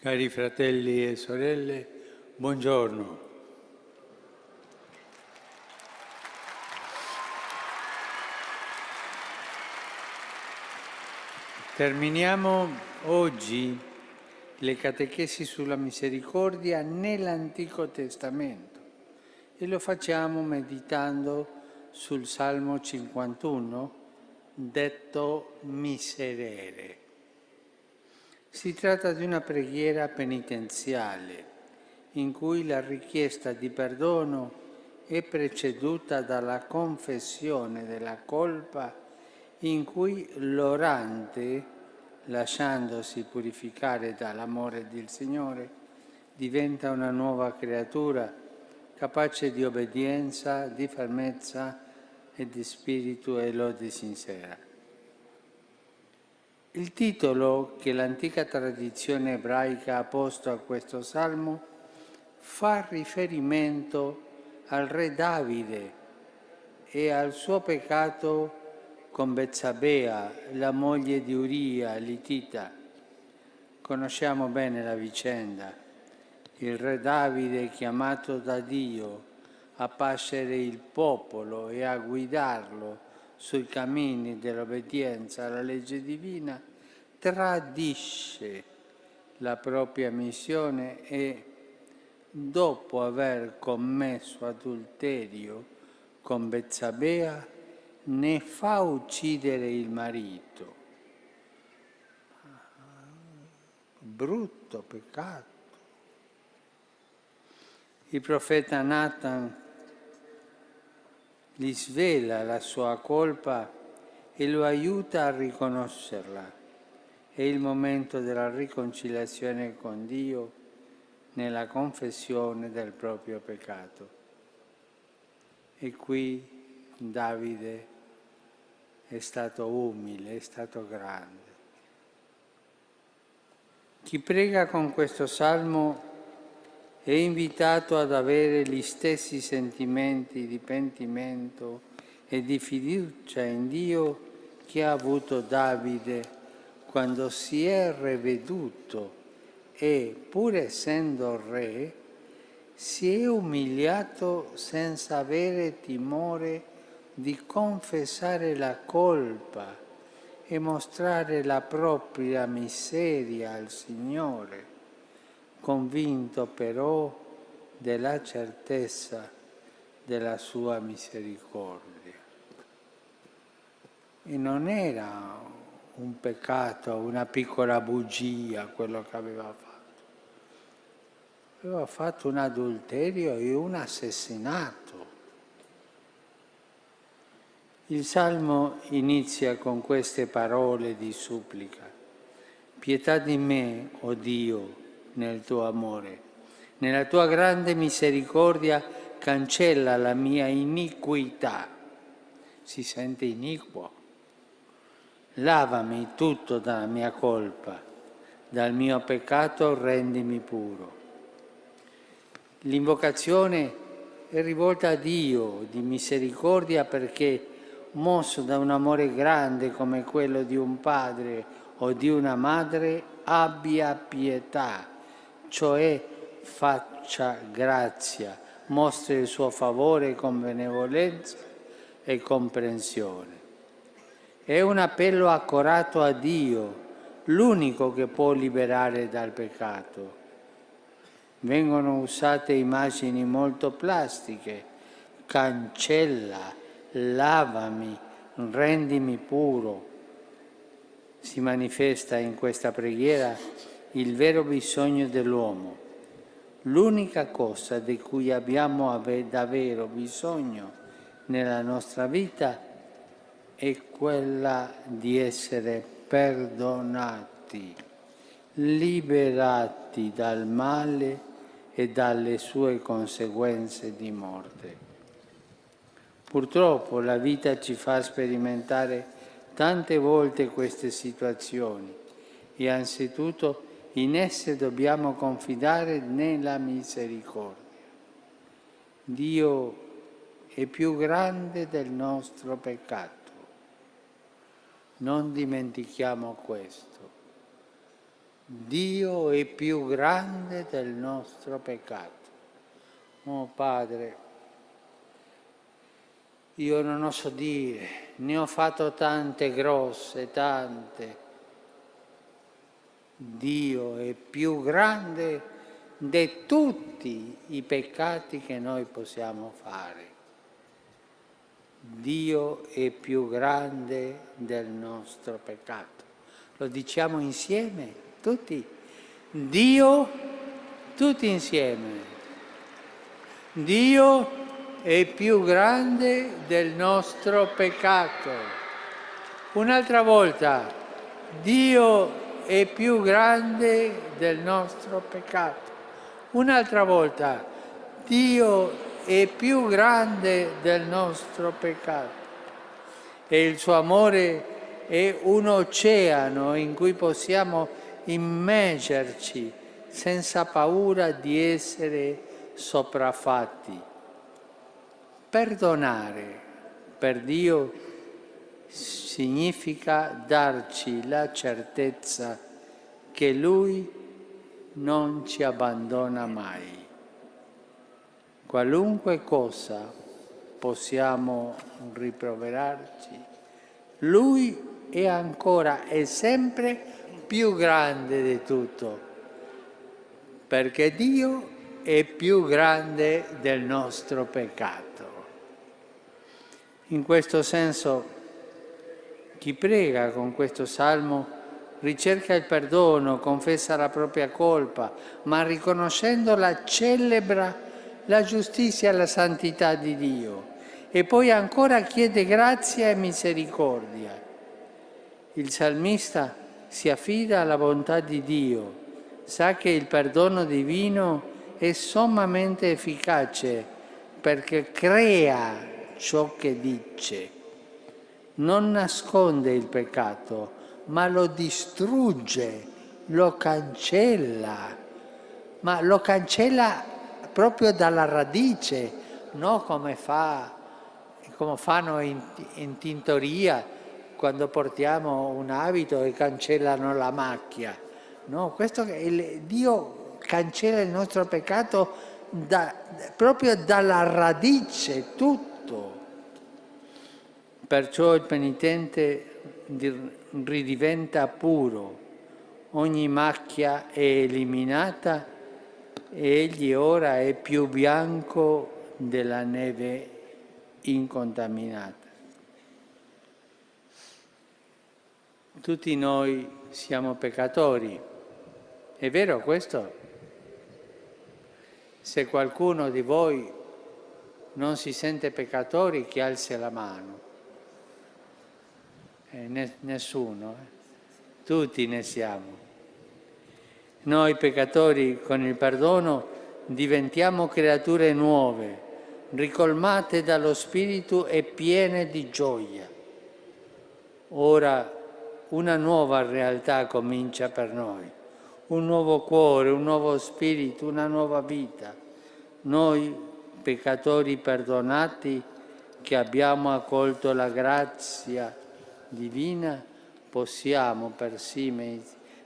Cari fratelli e sorelle, buongiorno. Terminiamo oggi le catechesi sulla misericordia nell'Antico Testamento e lo facciamo meditando sul Salmo 51, detto Miserere. Si tratta di una preghiera penitenziale in cui la richiesta di perdono è preceduta dalla confessione della colpa, in cui l'orante, lasciandosi purificare dall'amore del Signore, diventa una nuova creatura capace di obbedienza, di fermezza e di spirito e lode sincera. Il titolo che l'antica tradizione ebraica ha posto a questo salmo fa riferimento al re Davide e al suo peccato con Betsabea, la moglie di Uria, l'Itita. Conosciamo bene la vicenda. Il re Davide, chiamato da Dio a pascere il popolo e a guidarlo sui cammini dell'obbedienza alla legge divina, tradisce la propria missione e, dopo aver commesso adulterio con Betsabea, ne fa uccidere il marito. Brutto peccato. Il profeta Nathan gli svela la sua colpa e lo aiuta a riconoscerla. È il momento della riconciliazione con Dio nella confessione del proprio peccato. E qui Davide è stato umile, è stato grande. Chi prega con questo salmo è invitato ad avere gli stessi sentimenti di pentimento e di fiducia in Dio che ha avuto Davide quando si è riveduto e, pur essendo re, si è umiliato senza avere timore di confessare la colpa e mostrare la propria miseria al Signore, convinto però della certezza della sua misericordia. E non era un peccato, una piccola bugia quello che aveva fatto. Aveva fatto un adulterio e un assassinato. Il Salmo inizia con queste parole di supplica. Pietà di me, o Dio, nel tuo amore. Nella tua grande misericordia cancella la mia iniquità. Si sente iniquo. Lavami tutto dalla mia colpa, dal mio peccato rendimi puro. L'invocazione è rivolta a Dio di misericordia perché, mosso da un amore grande come quello di un padre o di una madre, abbia pietà, cioè faccia grazia, mostri il suo favore con benevolenza e comprensione. È un appello accorato a Dio, l'unico che può liberare dal peccato. Vengono usate immagini molto plastiche: cancella, lavami, rendimi puro. Si manifesta in questa preghiera il vero bisogno dell'uomo. L'unica cosa di cui abbiamo davvero bisogno nella nostra vita è quella di essere perdonati, liberati dal male e dalle sue conseguenze di morte. Purtroppo la vita ci fa sperimentare tante volte queste situazioni e anzitutto in esse dobbiamo confidare nella misericordia. Dio è più grande del nostro peccato. Non dimentichiamo questo. Dio è più grande del nostro peccato. Oh Padre, io non oso dire, ne ho fatto tante grosse, tante. Dio è più grande di tutti i peccati che noi possiamo fare. Dio è più grande del nostro peccato. Lo diciamo insieme, tutti. Dio, tutti insieme. Dio è più grande del nostro peccato. Un'altra volta, Dio è più grande del nostro peccato. Un'altra volta, Dio è più grande del nostro peccato. E il suo amore è un oceano in cui possiamo immergerci senza paura di essere sopraffatti. Perdonare per Dio significa darci la certezza che Lui non ci abbandona mai. Qualunque cosa possiamo rimproverarci, Lui è ancora e sempre più grande di tutto, perché Dio è più grande del nostro peccato. In questo senso, chi prega con questo salmo ricerca il perdono, confessa la propria colpa, ma riconoscendola celebra la giustizia e la santità di Dio e poi ancora chiede grazia e misericordia. Il salmista si affida alla bontà di Dio, sa che il perdono divino è sommamente efficace perché crea ciò che dice. Non nasconde il peccato, ma lo distrugge, lo cancella, ma lo cancella proprio dalla radice, non come fanno in tintoria quando portiamo un abito e cancellano la macchia. No, Dio cancella il nostro peccato proprio dalla radice, tutto. Perciò il penitente ridiventa puro, ogni macchia è eliminata e egli ora è più bianco della neve incontaminata. Tutti noi siamo peccatori, è vero questo? Se qualcuno di voi non si sente peccatori, che alzi la mano. Nessuno, tutti ne siamo. Noi peccatori con il perdono diventiamo creature nuove, ricolmate dallo Spirito e piene di gioia. Ora una nuova realtà comincia per noi, un nuovo cuore, un nuovo spirito, una nuova vita. Noi peccatori perdonati che abbiamo accolto la grazia divina possiamo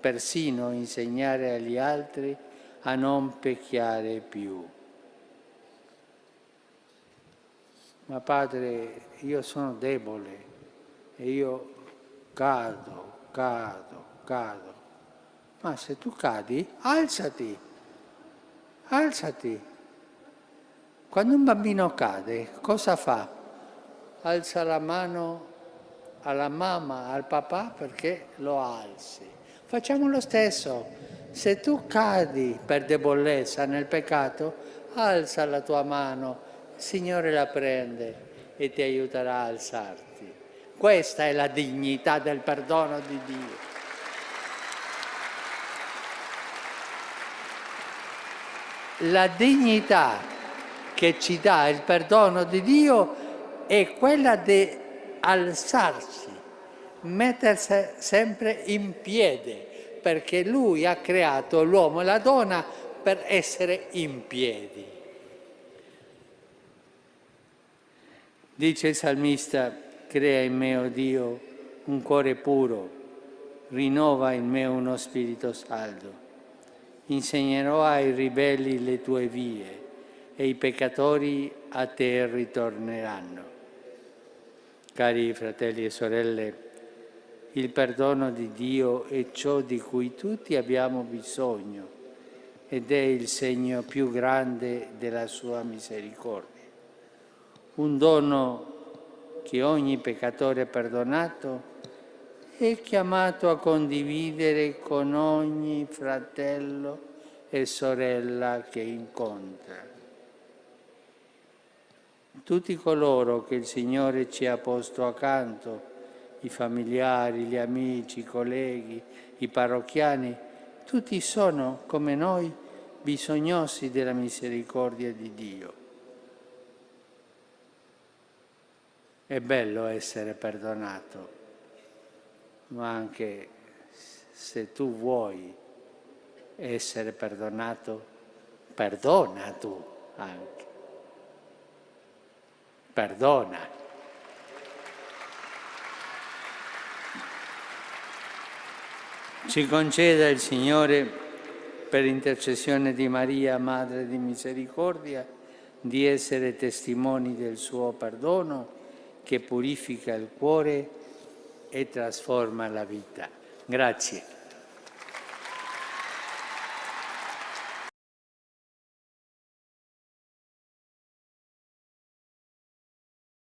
persino insegnare agli altri a non pecchiare più. Ma Padre, io sono debole e io cado. Ma se tu cadi, alzati. Quando un bambino cade, cosa fa? Alza la mano alla mamma, al papà perché lo alzi. Facciamo lo stesso. Se tu cadi per debolezza nel peccato, alza la tua mano, il Signore la prende e ti aiuterà a alzarti. Questa è la dignità del perdono di Dio. La dignità che ci dà il perdono di Dio è quella di alzarsi, mettersi sempre in piedi, perché Lui ha creato l'uomo e la donna per essere in piedi. Dice il salmista, crea in me, o Dio, un cuore puro, rinnova in me uno spirito saldo. Insegnerò ai ribelli le tue vie e i peccatori a te ritorneranno. Cari fratelli e sorelle, il perdono di Dio è ciò di cui tutti abbiamo bisogno ed è il segno più grande della sua misericordia. Un dono che ogni peccatore perdonato è chiamato a condividere con ogni fratello e sorella che incontra. Tutti coloro che il Signore ci ha posto accanto, i familiari, gli amici, i colleghi, i parrocchiani, tutti sono, come noi, bisognosi della misericordia di Dio. È bello essere perdonato, ma anche se tu vuoi essere perdonato, perdona tu anche. Perdona. Ci conceda il Signore, per intercessione di Maria, Madre di Misericordia, di essere testimoni del suo perdono che purifica il cuore e trasforma la vita. Grazie.